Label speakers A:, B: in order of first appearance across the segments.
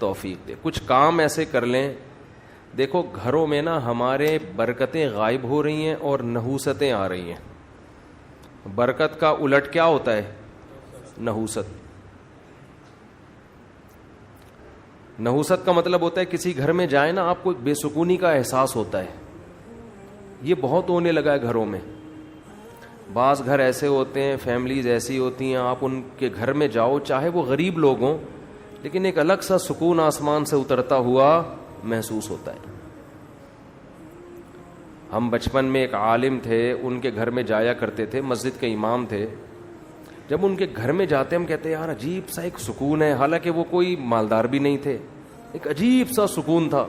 A: توفیق دے. کچھ کام ایسے کر لیں. دیکھو گھروں میں نا ہمارے برکتیں غائب ہو رہی ہیں اور نحوستیں آ رہی ہیں. برکت کا الٹ کیا ہوتا ہے؟ نحوست. نحوست کا مطلب ہوتا ہے کسی گھر میں جائیں نا آپ کو بے سکونی کا احساس ہوتا ہے. یہ بہت ہونے لگا ہے گھروں میں. بعض گھر ایسے ہوتے ہیں, فیملیز ایسی ہوتی ہیں, آپ ان کے گھر میں جاؤ چاہے وہ غریب لوگ ہوں, لیکن ایک الگ سا سکون آسمان سے اترتا ہوا محسوس ہوتا ہے. ہم بچپن میں ایک عالم تھے, ان کے گھر میں جایا کرتے تھے, مسجد کے امام تھے. جب ان کے گھر میں جاتے ہم کہتے ہیں یار عجیب سا ایک سکون ہے, حالانکہ وہ کوئی مالدار بھی نہیں تھے, ایک عجیب سا سکون تھا.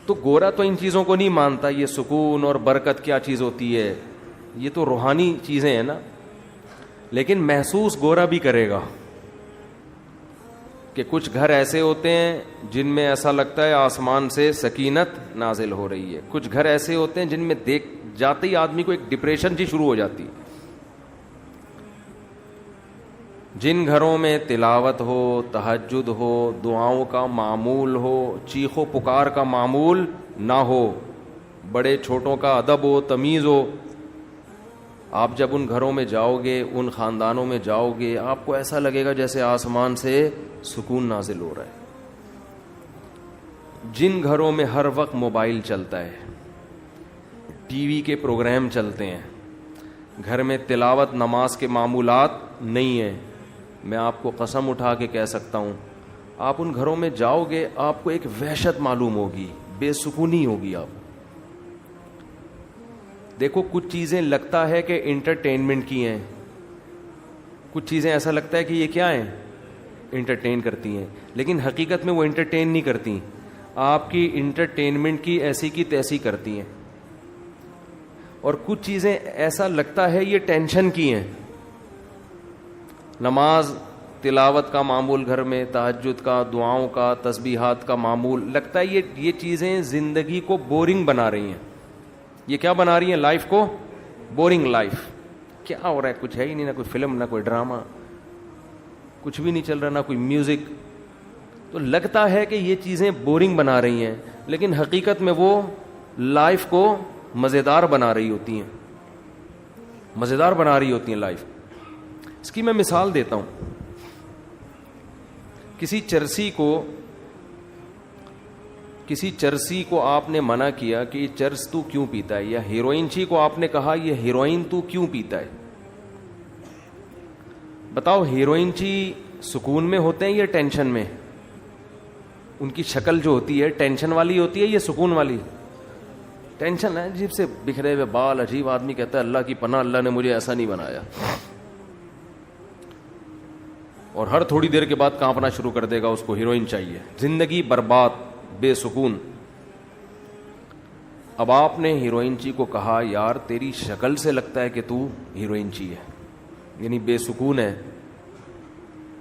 A: تو گورا تو ان چیزوں کو نہیں مانتا, یہ سکون اور برکت کیا چیز ہوتی ہے, یہ تو روحانی چیزیں ہیں نا, لیکن محسوس گورا بھی کرے گا کہ کچھ گھر ایسے ہوتے ہیں جن میں ایسا لگتا ہے آسمان سے سکینت نازل ہو رہی ہے. کچھ گھر ایسے ہوتے ہیں جن میں دیکھ جاتے ہی آدمی کو ایک ڈپریشن جی شروع ہو جاتی ہے. جن گھروں میں تلاوت ہو, تہجد ہو, دعاؤں کا معمول ہو, چیخ و پکار کا معمول نہ ہو, بڑے چھوٹوں کا ادب ہو, تمیز ہو, آپ جب ان گھروں میں جاؤ گے, ان خاندانوں میں جاؤ گے, آپ کو ایسا لگے گا جیسے آسمان سے سکون نازل ہو رہا ہے. جن گھروں میں ہر وقت موبائل چلتا ہے, ٹی وی کے پروگرام چلتے ہیں, گھر میں تلاوت نماز کے معمولات نہیں ہیں, میں آپ کو قسم اٹھا کے کہہ سکتا ہوں آپ ان گھروں میں جاؤ گے آپ کو ایک وحشت معلوم ہوگی, بے سکونی ہوگی. آپ دیکھو کچھ چیزیں لگتا ہے کہ انٹرٹینمنٹ کی ہیں, کچھ چیزیں ایسا لگتا ہے کہ یہ کیا ہیں, انٹرٹین کرتی ہیں, لیکن حقیقت میں وہ انٹرٹین نہیں کرتی, آپ کی انٹرٹینمنٹ کی ایسی کی تیسی کرتی ہیں. اور کچھ چیزیں ایسا لگتا ہے یہ ٹینشن کی ہیں. نماز تلاوت کا معمول گھر میں, تہجد کا, دعاؤں کا, تسبیحات کا معمول, لگتا ہے یہ چیزیں زندگی کو بورنگ بنا رہی ہیں. یہ کیا بنا رہی ہیں؟ لائف کو بورنگ. لائف کیا ہو رہا ہے, کچھ ہے ہی نہیں, نہ کوئی فلم, نہ کوئی ڈرامہ, کچھ بھی نہیں چل رہا, نہ کوئی میوزک. تو لگتا ہے کہ یہ چیزیں بورنگ بنا رہی ہیں, لیکن حقیقت میں وہ لائف کو مزیدار بنا رہی ہوتی ہیں, مزیدار بنا رہی ہوتی ہیں لائف. اس کی میں مثال دیتا ہوں. کسی چرسی کو آپ نے منع کیا کہ یہ چرس تو کیوں پیتا ہے, یا ہیروئن چی کو آپ نے کہا یہ ہیروئن تو کیوں پیتا ہے. بتاؤ ہیروئن چی سکون میں ہوتے ہیں یا ٹینشن میں؟ ان کی شکل جو ہوتی ہے ٹینشن والی ہوتی ہے یا سکون والی؟ ٹینشن ہے, عجیب سے بکھرے ہوئے بال, عجیب. آدمی کہتا ہے اللہ کی پناہ, اللہ نے مجھے ایسا نہیں بنایا, اور ہر تھوڑی دیر کے بعد کانپنا شروع کر دے گا, اس کو ہیروئن چاہیے. زندگی برباد, بے سکون. اب آپ نے ہیروئن چی کو کہا یار تیری شکل سے لگتا ہے کہ تو ہیروئن چی ہے, یعنی بے سکون ہے,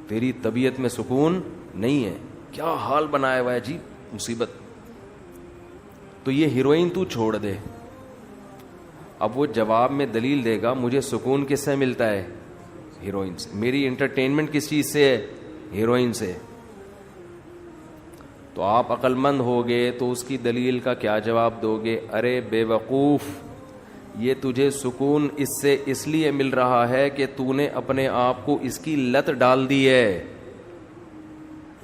A: تیری طبیعت میں سکون نہیں ہے, کیا حال بنایا ہوا ہے, عجیب مصیبت. تو یہ ہیروئن تو چھوڑ دے. اب وہ جواب میں دلیل دے گا مجھے سکون کس سے ملتا ہے؟ ہیروئن سے. میری انٹرٹینمنٹ کس چیز سے ہے؟ ہیروئن سے. تو آپ عقل مند ہوگے تو اس کی دلیل کا کیا جواب دو گے؟ ارے بے وقوف, یہ تجھے سکون اس سے اس لیے مل رہا ہے کہ تو نے اپنے آپ کو اس کی لت ڈال دی ہے.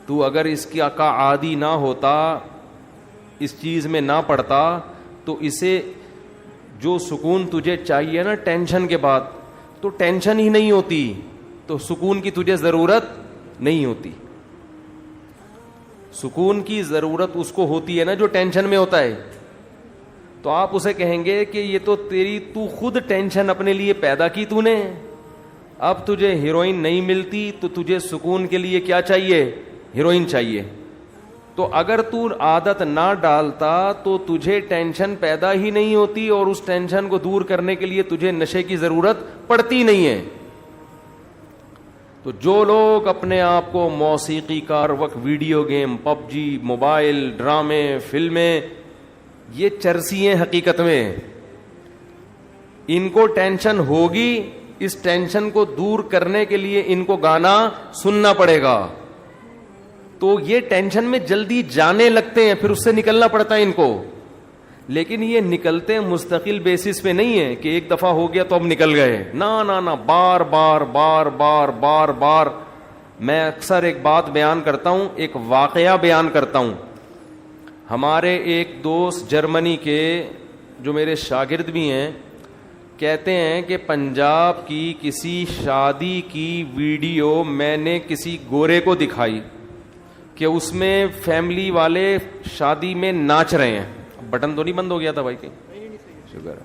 A: تو اگر اس کا عادی نہ ہوتا, اس چیز میں نہ پڑتا, تو اسے جو سکون تجھے چاہیے نا ٹینشن کے بعد, تو ٹینشن ہی نہیں ہوتی, تو سکون کی تجھے ضرورت نہیں ہوتی. سکون کی ضرورت اس کو ہوتی ہے نا جو ٹینشن میں ہوتا ہے. تو آپ اسے کہیں گے کہ یہ تو تو خود ٹینشن اپنے لیے پیدا کی تو نے, اب تجھے ہیروئن نہیں ملتی تو تجھے سکون کے لیے کیا چاہیے؟ ہیروئن چاہیے. تو اگر تو عادت نہ ڈالتا تو تجھے ٹینشن پیدا ہی نہیں ہوتی, اور اس ٹینشن کو دور کرنے کے لیے تجھے نشے کی ضرورت پڑتی نہیں ہے. تو جو لوگ اپنے آپ کو موسیقی کار وقت, ویڈیو گیم, پب جی, موبائل, ڈرامے, فلمیں, یہ چرسی ہیں حقیقت میں. ان کو ٹینشن ہوگی اس ٹینشن کو دور کرنے کے لیے ان کو گانا سننا پڑے گا. تو یہ ٹینشن میں جلدی جانے لگتے ہیں, پھر اس سے نکلنا پڑتا ہے ان کو. لیکن یہ نکلتے مستقل بیسس پہ نہیں ہے کہ ایک دفعہ ہو گیا تو اب نکل گئے. نہ بار بار بار بار بار بار. میں اکثر ایک بات بیان کرتا ہوں, ایک واقعہ بیان کرتا ہوں. ہمارے ایک دوست جرمنی کے جو میرے شاگرد بھی ہیں, کہتے ہیں کہ پنجاب کی کسی شادی کی ویڈیو میں نے کسی گورے کو دکھائی کہ اس میں فیملی والے شادی میں ناچ رہے ہیں. بٹن تو نہیں بند ہو گیا تھا بھائی کے, شکر ہے.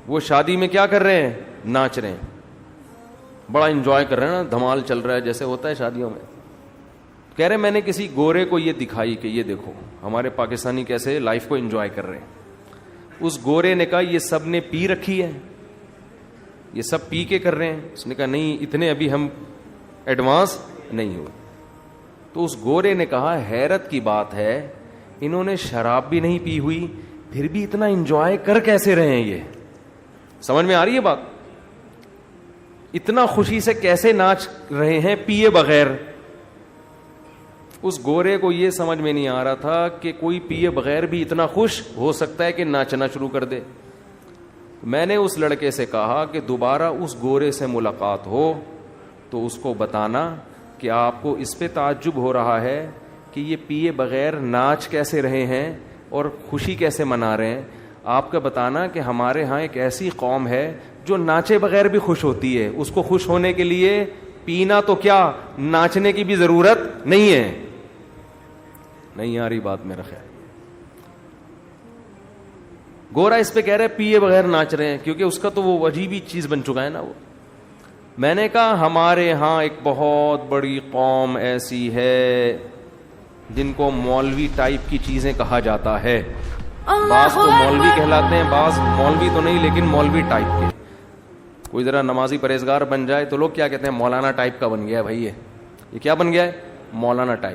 A: وہ شادی میں کیا کر رہے ہیں, ناچ رہے ہیں, بڑا انجوائے کر رہے ہیں نا, دھمال چل رہا ہے جیسے ہوتا ہے شادیوں میں. کہہ رہے میں نے کسی گورے کو یہ دکھائی کہ یہ دیکھو ہمارے پاکستانی کیسے لائف کو انجوائے کر رہے ہیں. اس گورے نے کہا یہ سب نے پی رکھی ہے, یہ سب پی کے کر رہے ہیں. اس نے کہا نہیں, اتنے ابھی ہم ایڈوانس نہیں ہوئے. تو اس گورے نے کہا حیرت کی بات ہے, انہوں نے شراب بھی نہیں پی ہوئی, پھر بھی اتنا انجوائے کر کیسے رہے ہیں. یہ سمجھ میں آ رہی ہے بات؟ اتنا خوشی سے کیسے ناچ رہے ہیں پیے بغیر. اس گورے کو یہ سمجھ میں نہیں آ رہا تھا کہ کوئی پیے بغیر بھی اتنا خوش ہو سکتا ہے کہ ناچنا شروع کر دے. میں نے اس لڑکے سے کہا کہ دوبارہ اس گورے سے ملاقات ہو تو اس کو بتانا کہ آپ کو اس پہ تعجب ہو رہا ہے کہ یہ پیے بغیر ناچ کیسے رہے ہیں اور خوشی کیسے منا رہے ہیں. آپ کا بتانا کہ ہمارے ہاں ایک ایسی قوم ہے جو ناچے بغیر بھی خوش ہوتی ہے. اس کو خوش ہونے کے لیے پینا تو کیا, ناچنے کی بھی ضرورت نہیں ہے. نہیں آ رہی بات میرا خیال. گورا اس پہ کہہ رہے پیے بغیر ناچ رہے ہیں کیونکہ اس کا تو وہ عجیب ہی چیز بن چکا ہے نا وہ. میں نے کہا ہمارے ہاں ایک بہت بڑی قوم ایسی ہے جن کو مولوی ٹائپ کی چیزیں کہا جاتا ہے. بعض تو مولوی کہلاتے ہیں, بعض مولوی تو نہیں لیکن مولوی ٹائپ کے. کوئی ذرا نمازی پرہیزگار بن جائے تو لوگ کیا کہتے ہیں, مولانا ٹائپ کا بن گیا ہے بھائی. یہ کیا بن گیا ہے, مولانا ٹائپ.